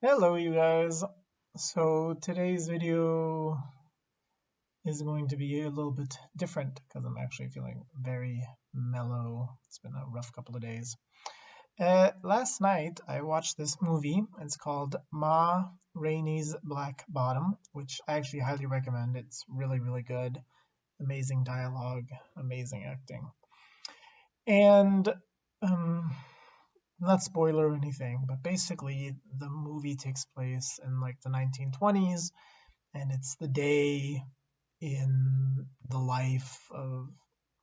Hello you guys. So today's video is going to be a little bit different because I'm actually feeling very mellow. It's been a rough couple of days. Last night I watched this movie. It's called Ma Rainey's Black Bottom, which I actually highly recommend. It's really, really good. Amazing dialogue, amazing acting. And um not spoiler or anything, but basically the movie takes place in like the 1920s, and it's the day in the life of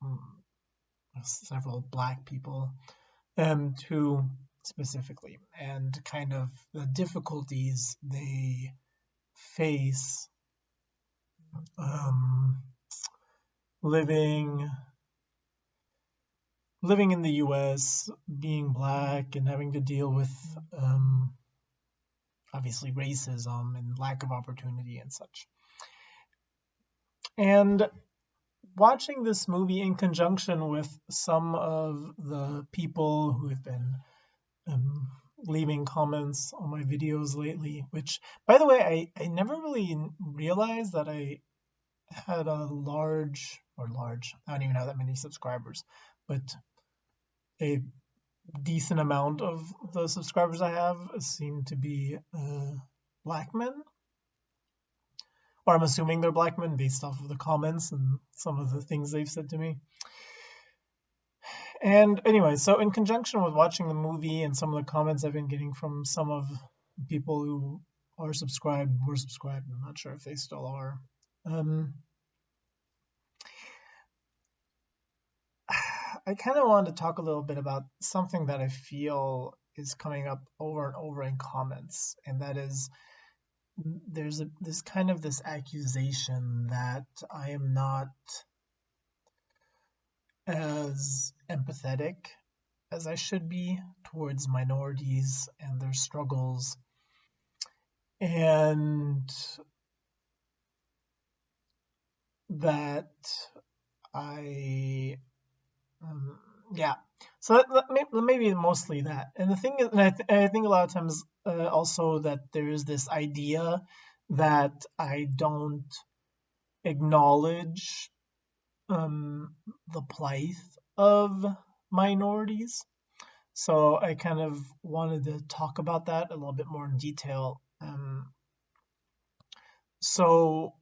mm, several black people, two specifically, and kind of the difficulties they face um, living living in the US, being black, and having to deal with um, obviously racism and lack of opportunity and such. And watching this movie in conjunction with some of the people who have been um, leaving comments on my videos lately, which, by the way, I never really realized that I had a large, I don't even have that many subscribers, but a decent amount of the subscribers I have seem to be black men, or I'm assuming they're black men based off of the comments and some of the things they've said to me. And anyway, so in conjunction with watching the movie and some of the comments I've been getting from some of people who were subscribed, I'm not sure if they still are. Um, I kind of wanted to talk a little bit about something that I feel is coming up over and over in comments, and that is this kind of this accusation that I am not as empathetic as I should be towards minorities and their struggles, and that I, um, yeah. So maybe mostly that. And the thing is, and I think a lot of times also that there is this idea that I don't acknowledge the plight of minorities. So I kind of wanted to talk about that a little bit more in detail. So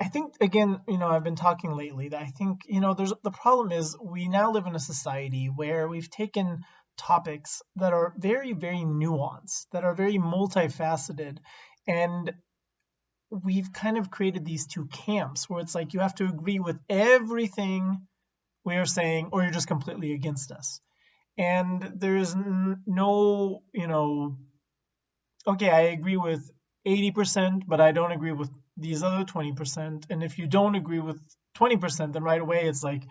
I think again, I've been talking lately that I think, there's the problem is we now live in a society where we've taken topics that are very, very nuanced, that are very multifaceted, and we've kind of created these two camps where it's like you have to agree with everything we are saying or you're just completely against us. And there's no, okay, I agree with 80%, but I don't agree with these other 20%. And if you don't agree with 20%, then right away it's like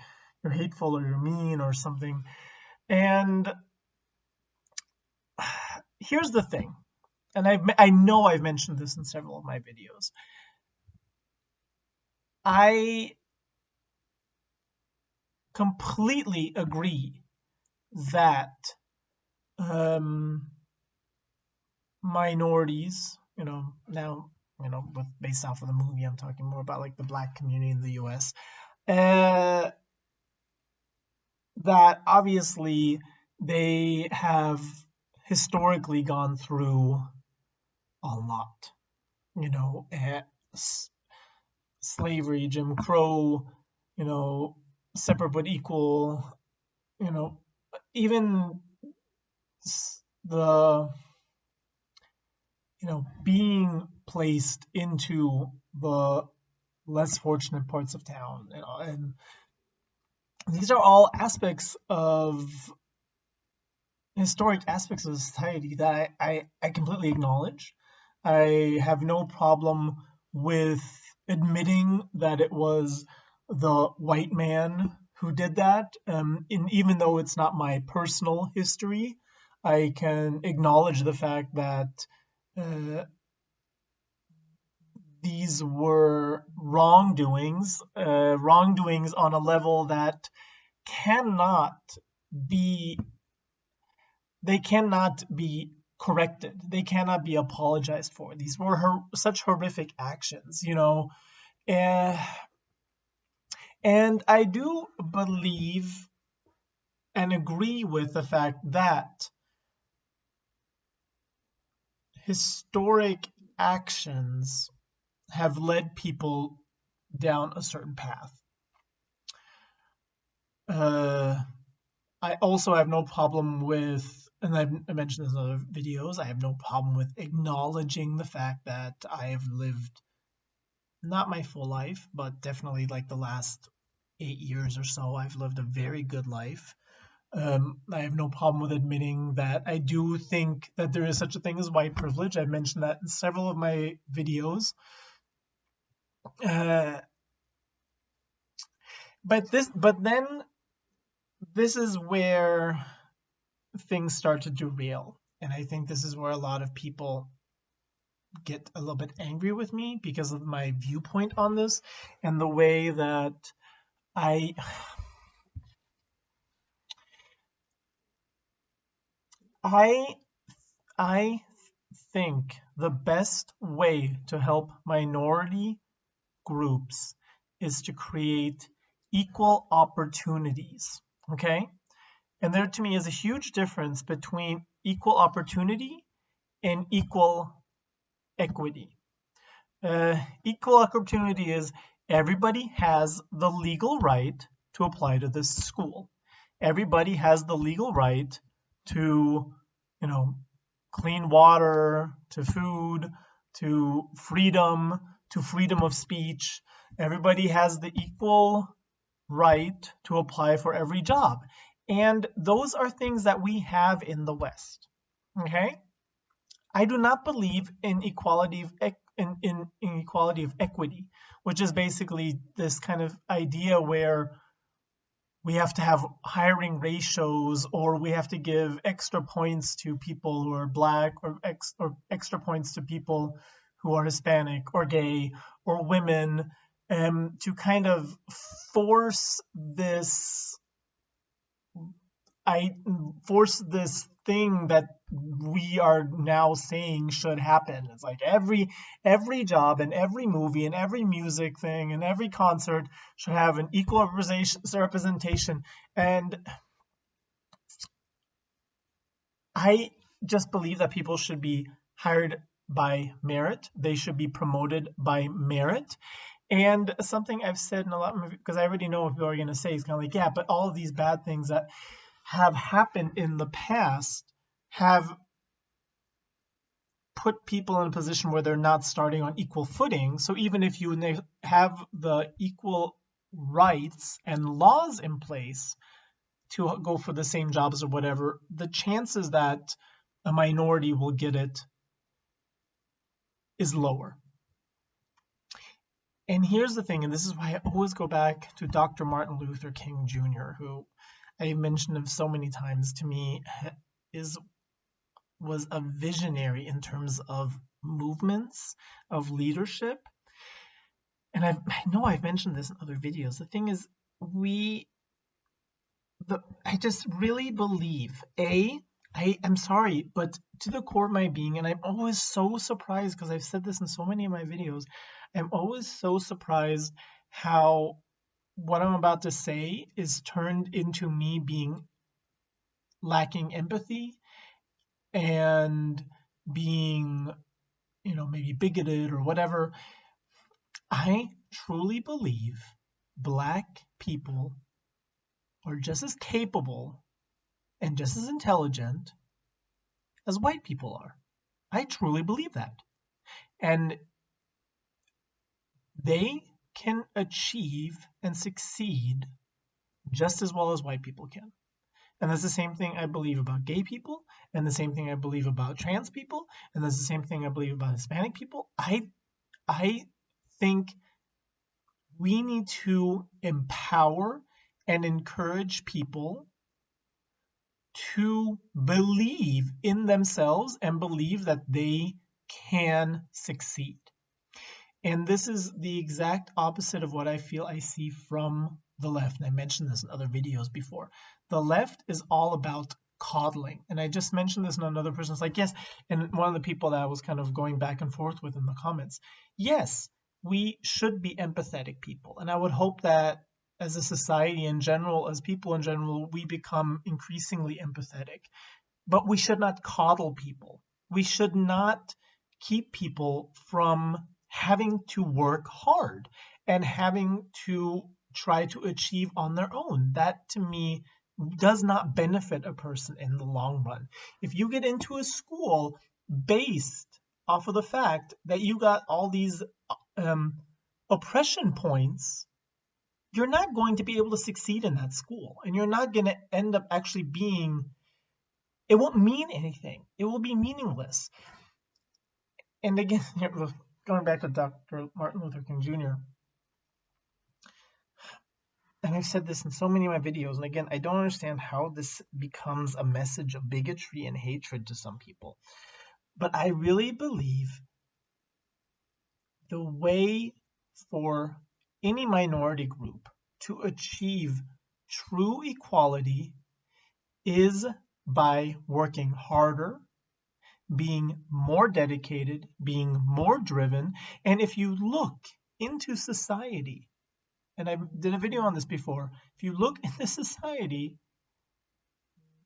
you're hateful or you're mean or something. And here's the thing, and I know I've mentioned this in several of my videos. I completely agree that um, minorities, now, based off of the movie, I'm talking more about like the black community in the US. Uh, that obviously they have historically gone through a lot, you know, eh, slavery, Jim Crow, you know, separate but equal, you know, even the, being placed into the less fortunate parts of town, and these are all aspects of historic aspects of society that I completely acknowledge. I have no problem with admitting that it was the white man who did that. Even though it's not my personal history, I can acknowledge the fact that uh, these were wrongdoings on a level that cannot be they cannot be corrected. They cannot be apologized for. These were such horrific actions, you know. And I do believe and agree with the fact that historic actions have led people down a certain path. I also have no problem with, and I mentioned this in other videos, I have no problem with acknowledging the fact that I have lived not my full life, but definitely like the last 8 years or so, I've lived a very good life. I have no problem with admitting that I do think that there is such a thing as white privilege. I've mentioned that in several of my videos. But then this is where things start to derail, and I think this is where a lot of people get a little bit angry with me because of my viewpoint on this and the way that I I think the best way to help minority groups is to create equal opportunities. Okay, and there to me is a huge difference between equal opportunity and equal equity. Equal opportunity is everybody has the legal right to apply to this school. Everybody has the legal right to, you know, clean water, to food, to freedom of speech. Everybody has the equal right to apply for every job. And those are things that we have in the West. Okay? I do not believe in equality of in equality of equity, which is basically this kind of idea where we have to have hiring ratios, or we have to give extra points to people who are black, or extra points to people who are Hispanic or gay or women, to kind of force this thing that we are now saying should happen. It's like every job and every movie and every music thing and every concert should have an equal representation. And I just believe that people should be hired by merit. They should be promoted by merit. And something I've said in a lot, because I already know what people are going to say, is kind of like, yeah, but all of these bad things that have happened in the past have put people in a position where they're not starting on equal footing. So even if you have the equal rights and laws in place to go for the same jobs or whatever, the chances that a minority will get it is lower. And here's the thing, and this is why I always go back to Dr. Martin Luther King Jr., who I mentioned him so many times. To me, was a visionary in terms of movements, of leadership. And I know I've mentioned this in other videos. The thing is, I just really believe, I'm sorry, but to the core of my being, and I'm always so surprised, because I've said this in so many of my videos, I'm always so surprised how what I'm about to say is turned into me being lacking empathy and being, maybe bigoted or whatever. I truly believe Black people are just as capable and just as intelligent as white people are. I truly believe that. And they can achieve and succeed just as well as white people can. And that's the same thing I believe about gay people, and the same thing I believe about trans people, and that's the same thing I believe about Hispanic people. I think we need to empower and encourage people to believe in themselves and believe that they can succeed. And this is the exact opposite of what I feel I see from the left. And I mentioned this in other videos before. The left is all about coddling. And I just mentioned this, and another person's like, yes. And one of the people that I was kind of going back and forth with in the comments, yes, we should be empathetic people. And I would hope that as a society in general, as people in general, we become increasingly empathetic. But we should not coddle people. We should not keep people from having to work hard and having to try to achieve on their own. That, to me, does not benefit a person in the long run. If you get into a school based off of the fact that you got all these oppression points, you're not going to be able to succeed in that school, and you're not going to end up actually being, it won't mean anything. It will be meaningless. And again, going back to Dr. Martin Luther King Jr., and I've said this in so many of my videos, and again, I don't understand how this becomes a message of bigotry and hatred to some people. But I really believe the way for any minority group to achieve true equality is by working harder, being more dedicated, being more driven. And if you look into society, and I did a video on this before, if you look into society,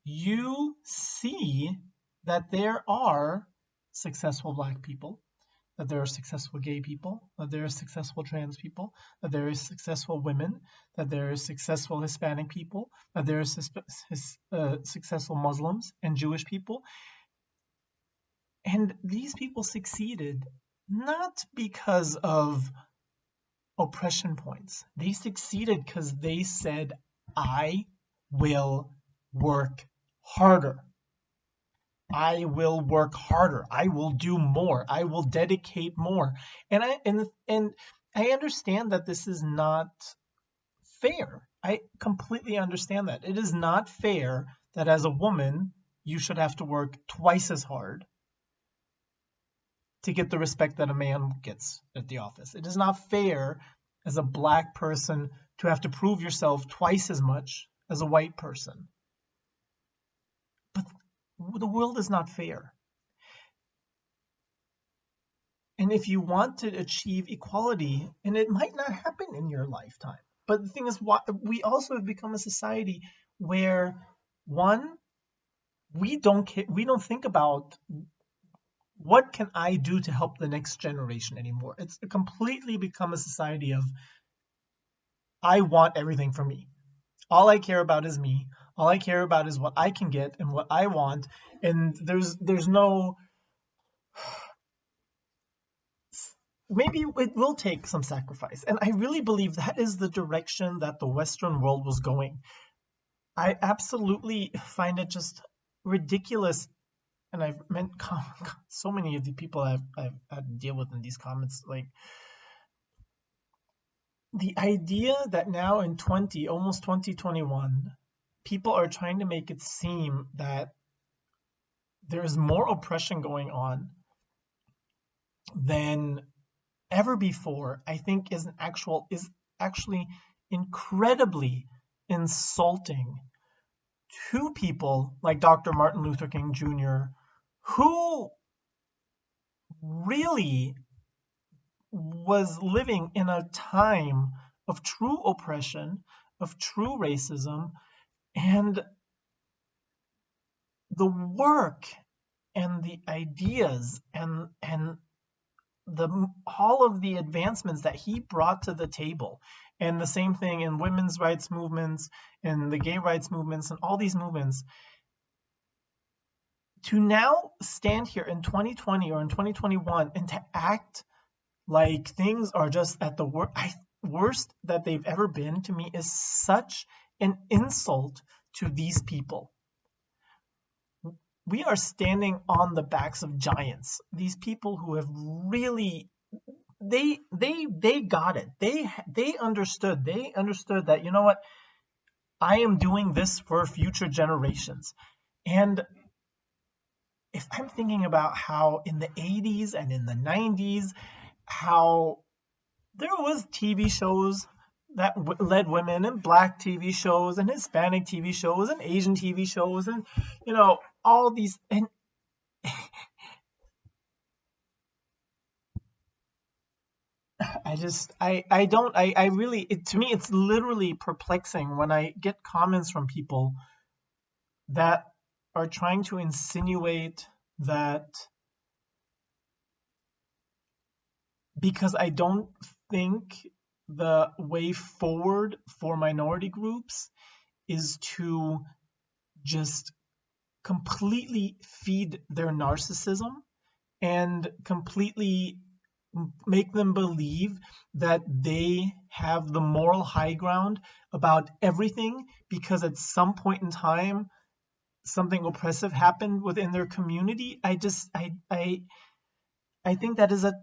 you see that there are successful Black people, that there are successful gay people, that there are successful trans people, that there is successful women, that there is successful Hispanic people, that there is successful Muslims and Jewish people. And these people succeeded not because of oppression points. They succeeded because they said, I will work harder. I will work harder. I will do more. I will dedicate more. And I understand that this is not fair. I completely understand that. It is not fair that as a woman, you should have to work twice as hard to get the respect that a man gets at the office. It is not fair as a Black person to have to prove yourself twice as much as a white person. But the world is not fair. And if you want to achieve equality, and it might not happen in your lifetime, but the thing is, we also have become a society where, one, we don't think about what can I do to help the next generation anymore. It's completely become a society of, I want everything for me. All I care about is me. All I care about is what I can get and what I want. And there's no, maybe it will take some sacrifice. And I really believe that is the direction that the Western world was going. I absolutely find it just ridiculous. And I've met so many of the people I've had to deal with in these comments, like the idea that now in almost 2021, people are trying to make it seem that there's more oppression going on than ever before, I think is actually incredibly insulting to people like Dr. Martin Luther King Jr., who really was living in a time of true oppression, of true racism, and the work and the ideas and all of the advancements that he brought to the table, and the same thing in women's rights movements and the gay rights movements and all these movements, to now stand here in 2020 or in 2021 and to act like things are just at the worst that they've ever been, to me is such an insult to these people. We are standing on the backs of giants. These people who have really, they got it. They understood. They understood that, you know what, I am doing this for future generations. And if I'm thinking about how in the 80s and in the 90s, how there was TV shows that led women in black TV shows and Hispanic TV shows and Asian TV shows and all these. And I really, to me it's literally perplexing when I get comments from people that are trying to insinuate that because I don't think the way forward for minority groups is to just completely feed their narcissism and completely make them believe that they have the moral high ground about everything because at some point in time something oppressive happened within their community. I think that is a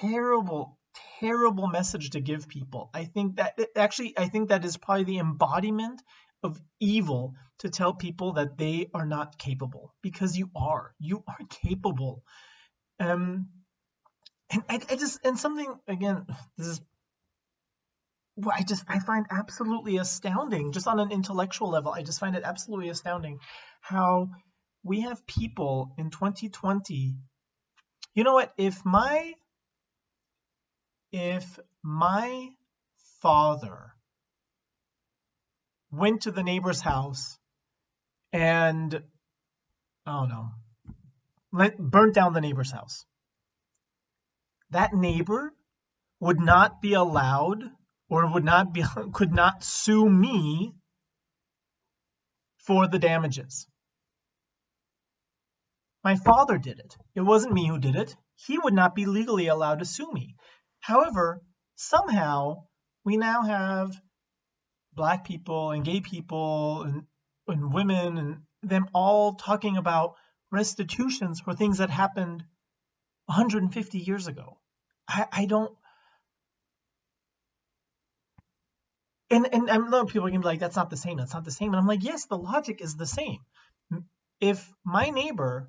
terrible, terrible message to give people. I think that I think that is probably the embodiment of evil to tell people that they are not capable, because you are capable. And I just, and something again, this is what I find absolutely astounding, just on an intellectual level. I just find it absolutely astounding how we have people in 2020. You know what? If my father went to the neighbor's house and, I don't know, burnt down the neighbor's house, that neighbor would not be allowed, or could not sue me for the damages. My father did it. It wasn't me who did it. He would not be legally allowed to sue me. However, somehow we now have black people and gay people and women and them all talking about restitutions for things that happened 150 years ago. I don't, and I know people can be like, that's not the same, that's not the same. And I'm like, yes, the logic is the same. If my neighbor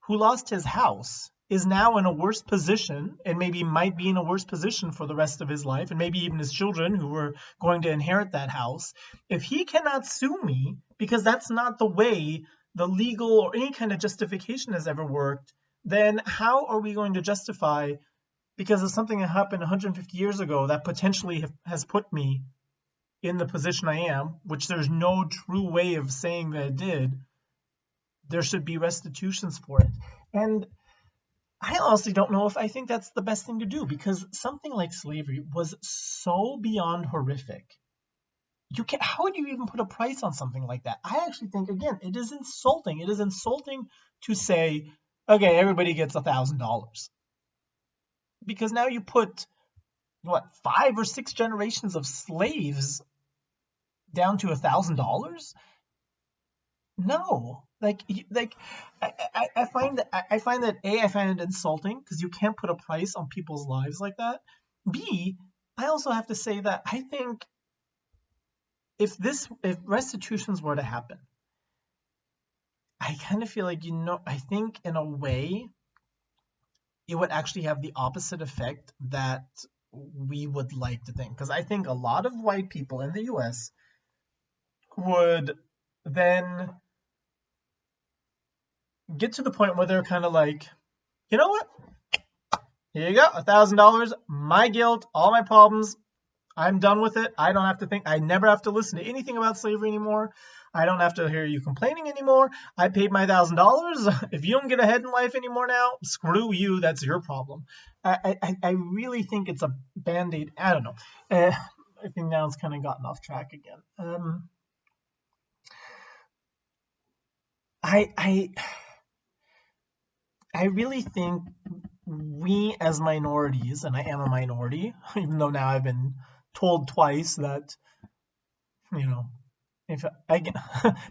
who lost his house is now in a worse position, and maybe might be in a worse position for the rest of his life, and maybe even his children who were going to inherit that house, if he cannot sue me because that's not the way the legal or any kind of justification has ever worked, then how are we going to justify, because of something that happened 150 years ago that potentially has put me in the position I am, which there's no true way of saying that it did, there should be restitutions for it. And I honestly don't know if I think that's the best thing to do, because something like slavery was so beyond horrific. How would you even put a price on something like that? I actually think, again, it is insulting. It is insulting to say, okay, everybody gets $1,000, because now you put what, 5 or 6 generations of slaves down to $1,000? No, I find that I find it insulting, because you can't put a price on people's lives like that. B, I also have to say that I think if restitutions were to happen, I kind of feel like, I think in a way it would actually have the opposite effect that we would like to think, because I think a lot of white people in the US would then get to the point where they're kind of like, you know what? Here you go, $1,000, my guilt, all my problems. I'm done with it. I don't have to think. I never have to listen to anything about slavery anymore. I don't have to hear you complaining anymore. I paid my $1,000. If you don't get ahead in life anymore now, screw you. That's your problem. I really think it's a band-aid. I don't know. I think now it's kind of gotten off track again. I really think we as minorities, and I am a minority, even though now I've been told twice that, if I get,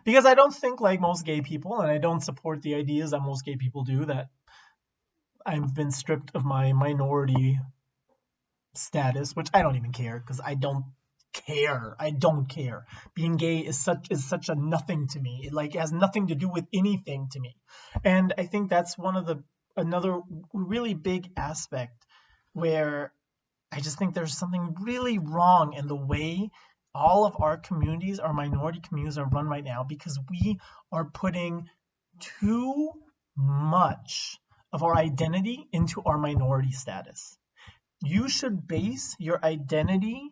because I don't think like most gay people, and I don't support the ideas that most gay people do, that I've been stripped of my minority status, which I don't even care, because I don't care. I don't care. Being gay is such a nothing to me. It has nothing to do with anything to me. And I think that's another really big aspect where I just think there's something really wrong in the way all of our communities, our minority communities, are run right now, because we are putting too much of our identity into our minority status. You should base your identity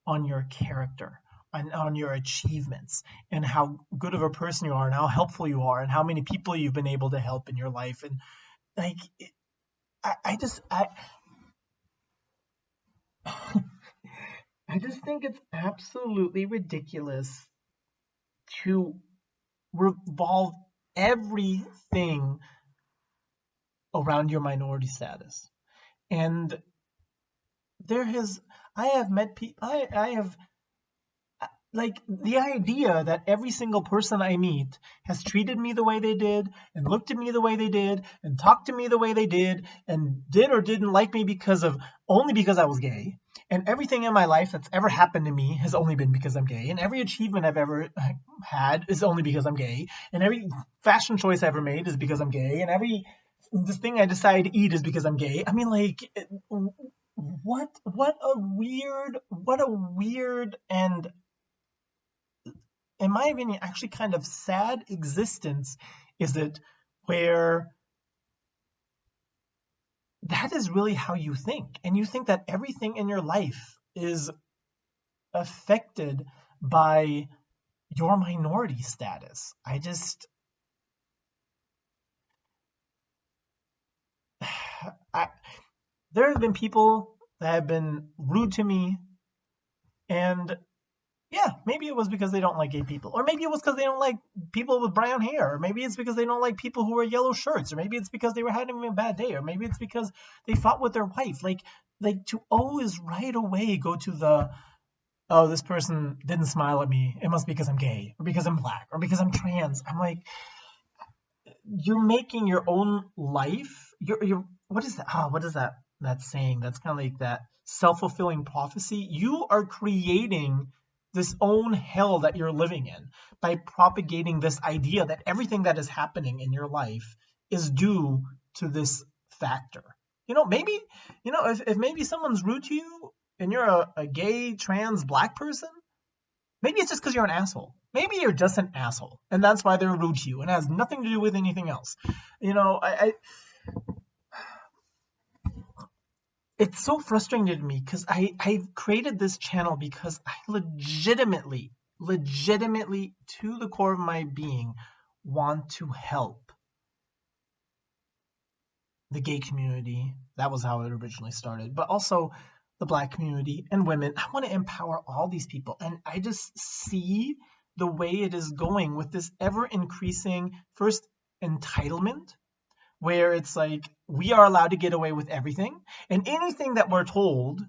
on your character, on your achievements, and how good of a person you are, and how helpful you are, and how many people you've been able to help in your life. And like, I just think it's absolutely ridiculous to revolve everything around your minority status. And I have met people, I have, like, the idea that every single person I meet has treated me the way they did, and looked at me the way they did, and talked to me the way they did, and did or didn't like me only because I was gay. And everything in my life that's ever happened to me has only been because I'm gay. And every achievement I've ever had is only because I'm gay. And every fashion choice I ever made is because I'm gay. And this thing I decided to eat is because I'm gay. I mean, like, what a weird and, in my opinion, actually kind of sad existence is it, where that is really how you think, and you think that everything in your life is affected by your minority status. There have been people that have been rude to me, and yeah, maybe it was because they don't like gay people, or maybe it was because they don't like people with brown hair, or maybe it's because they don't like people who wear yellow shirts, or maybe it's because they were having a bad day, or maybe it's because they fought with their wife. Like to always right away go to the, oh, this person didn't smile at me, it must be because I'm gay, or because I'm black, or because I'm trans. I'm like, you're making your own life. You're what is that? What is that saying? That's kind of like that self-fulfilling prophecy. You are creating this own hell that you're living in by propagating this idea that everything that is happening in your life is due to this factor. Maybe, if maybe someone's rude to you and you're a gay, trans, black person, maybe it's just because you're an asshole. Maybe you're just an asshole, and that's why they're rude to you, and it has nothing to do with anything else. It's so frustrating to me, because I've created this channel because I legitimately, to the core of my being, want to help the gay community. That was how it originally started, but also the black community and women. I want to empower all these people, and I just see the way it is going with this ever increasing, first, entitlement, where it's like we are allowed to get away with everything, and anything that we're told,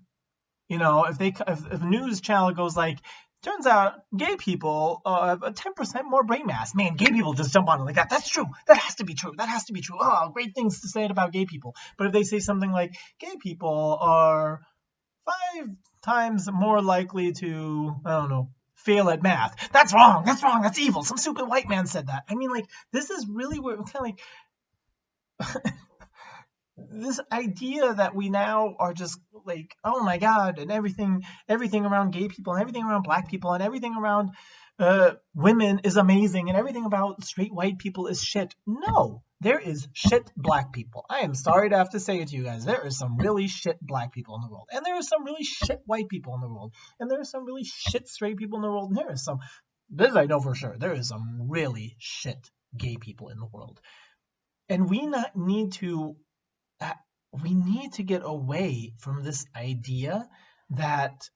if a news channel goes like, turns out gay people have a 10% more brain mass. Man, gay people just jump on it like that. That's true. That has to be true. That has to be true. Oh, great things to say about gay people. But if they say something like, gay people are 5 times more likely to, I don't know, fail at math, that's wrong. That's wrong. That's evil. Some stupid white man said that. I mean, like, this is really where kind of like this idea that we now are just like, oh my god, and everything around gay people, and everything around black people, and everything around women is amazing, and everything about straight white people is shit. No, there is shit black people. I am sorry to have to say it to you guys. There is some really shit black people in the world, and there are some really shit white people in the world, and there are some really shit straight people in the world, and there is some, this I know for sure, there is some really shit gay people in the world. And we need to get away from this idea that,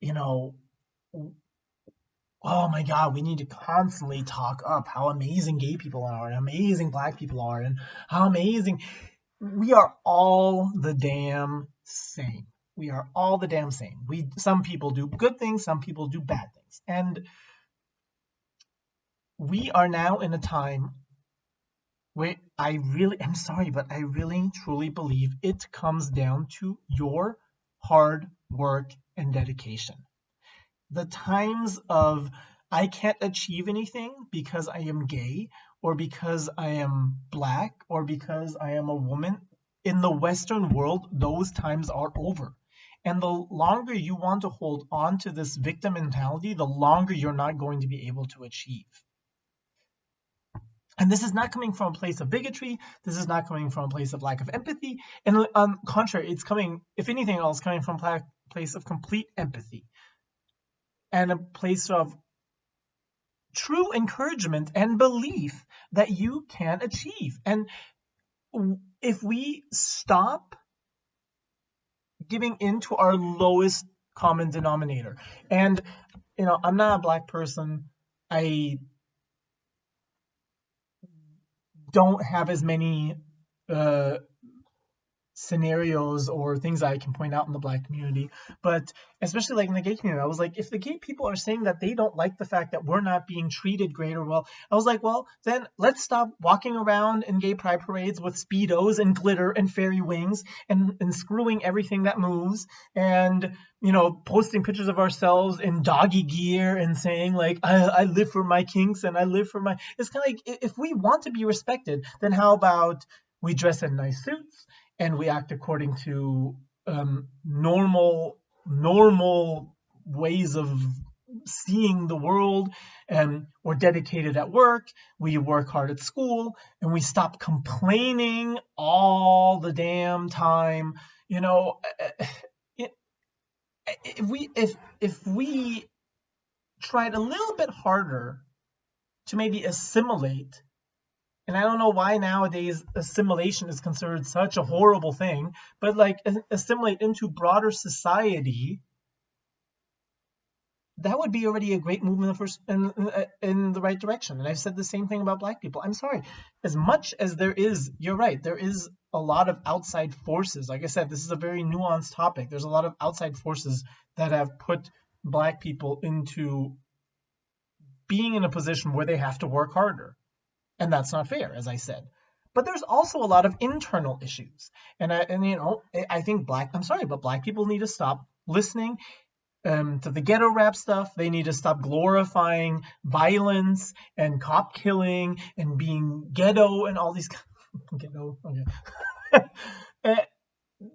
oh my god, we need to constantly talk up how amazing gay people are, and amazing black people are, and how amazing we are. All the damn same. We are all the damn same. Some people do good things, some people do bad things, and we are now in a time where I'm sorry, but I really truly believe it comes down to your hard work and dedication. The times of, I can't achieve anything because I am gay, or because I am black, or because I am a woman, in the Western world, those times are over. And the longer you want to hold on to this victim mentality, the longer you're not going to be able to achieve. And this is not coming from a place of bigotry. This is not coming from a place of lack of empathy. And on the contrary, it's coming, if anything else, coming from a place of complete empathy and a place of true encouragement and belief that you can achieve. And if we stop giving into our lowest common denominator, and I'm not a black person, I don't have as many scenarios or things I can point out in the black community, but especially like in the gay community, I was like, if the gay people are saying that they don't like the fact that we're not being treated great or well, I was like, well, then let's stop walking around in gay pride parades with Speedos and glitter and fairy wings and screwing everything that moves, and posting pictures of ourselves in doggy gear and saying like, I live for my kinks and I live for my, it's kind of like, if we want to be respected, then how about we dress in nice suits and we act according to normal ways of seeing the world, and we're dedicated at work, we work hard at school, and we stop complaining all the damn time. If we tried a little bit harder to maybe assimilate, and I don't know why nowadays assimilation is considered such a horrible thing, but like assimilate into broader society, that would be already a great move in the right direction. And I've said the same thing about black people. I'm sorry, as much as there is, you're right, there is a lot of outside forces. Like I said, this is a very nuanced topic. There's a lot of outside forces that have put black people into being in a position where they have to work harder. And that's not fair, as I said. But there's also a lot of internal issues. And I think black people need to stop listening to the ghetto rap stuff. They need to stop glorifying violence and cop killing and being ghetto and all these ghetto. Okay.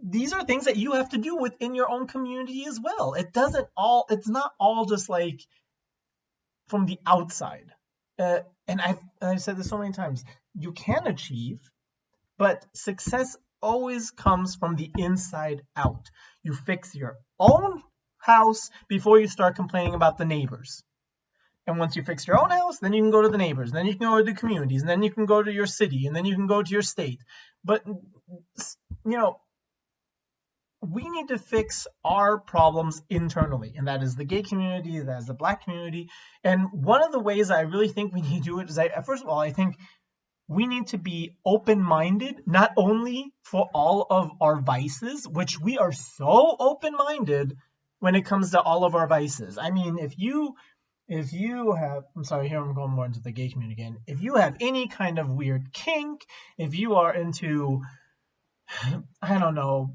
These are things that you have to do within your own community as well. It's not all just like from the outside. And I've said this so many times, you can achieve, but success always comes from the inside out. You fix your own house before you start complaining about the neighbors. And once you fix your own house, then you can go to the neighbors, and then you can go to the communities, and then you can go to your city, and then you can go to your state. But we need to fix our problems internally, and that is the gay community, that is the black community. And one of the ways I really think we need to do it is, first of all, I think we need to be open-minded, not only for all of our vices, which we are so open-minded when it comes to all of our vices. I mean, if you have, I'm sorry, here I'm going more into the gay community again. If you have any kind of weird kink, if you are into, I don't know,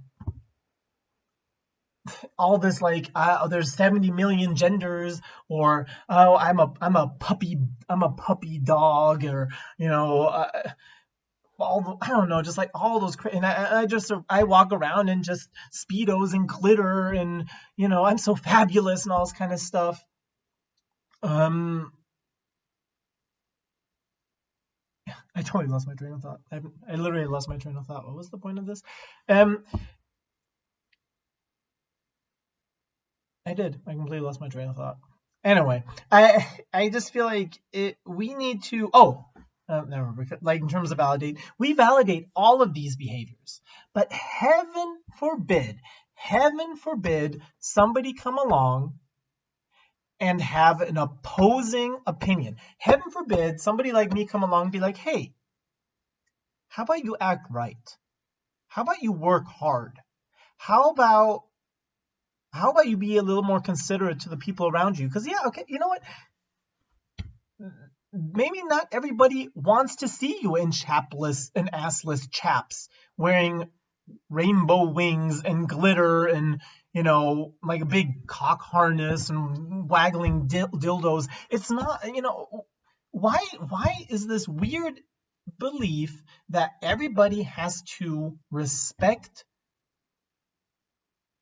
all this like there's 70 million genders, or I'm a puppy dog, or I don't know, just like all those and I walk around in just Speedos and glitter, and I'm so fabulous and all this kind of stuff. I totally lost my train of thought. I literally lost my train of thought. What was the point of this? I did. I completely lost my train of thought. Anyway, I just feel like we need to. Never. Like in terms of we validate all of these behaviors, but heaven forbid somebody come along and have an opposing opinion. Heaven forbid somebody like me come along and be like, hey, how about you act right? How about you work hard? How about you be a little more considerate to the people around you? Because okay, you know what? Maybe not everybody wants to see you in chapless and assless chaps wearing rainbow wings and glitter and like a big cock harness and waggling dildos. It's not, why is this weird belief that everybody has to respect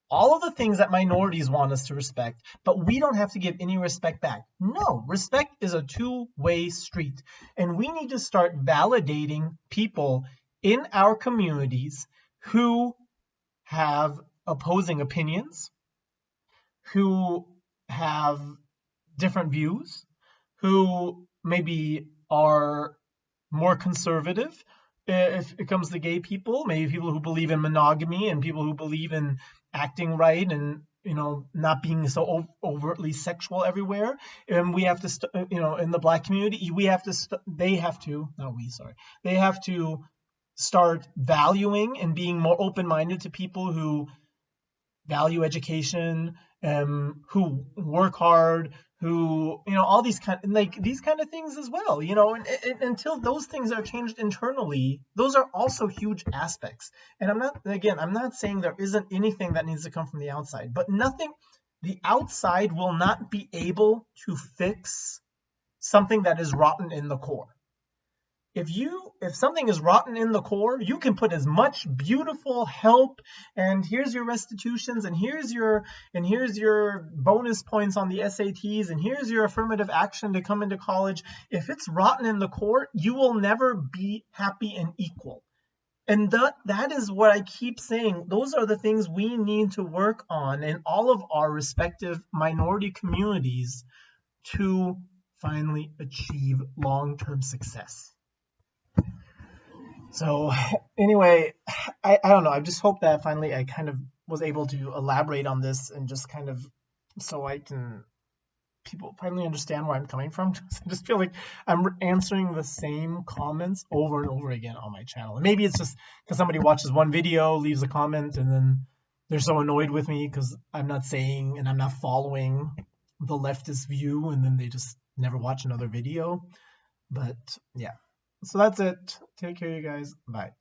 all of the things that minorities want us to respect, but we don't have to give any respect back. No, respect is a two-way street. And we need to start validating people in our communities who have opposing opinions, who have different views, who maybe are more conservative if it comes to gay people, maybe people who believe in monogamy and people who believe in acting right and not being so overtly sexual everywhere. And we have to in the Black community they have to start valuing and being more open-minded to people who value education, who work hard, who all these kind of things as well. And until those things are changed internally, those are also huge aspects. And I'm not saying there isn't anything that needs to come from the outside, but the outside will not be able to fix something that is rotten in the core. If something is rotten in the core, you can put as much beautiful help and here's your restitutions and here's your bonus points on the SATs and here's your affirmative action to come into college. If it's rotten in the core, you will never be happy and equal. And that is what I keep saying. Those are the things we need to work on in all of our respective minority communities to finally achieve long-term success. So anyway, I don't know. I just hope that finally I kind of was able to elaborate on this and just kind of so people finally understand where I'm coming from. I just feel like I'm answering the same comments over and over again on my channel. And maybe it's just because somebody watches one video, leaves a comment, and then they're so annoyed with me because I'm not saying and I'm not following the leftist view, and then they just never watch another video. But yeah. So that's it. Take care, you guys. Bye.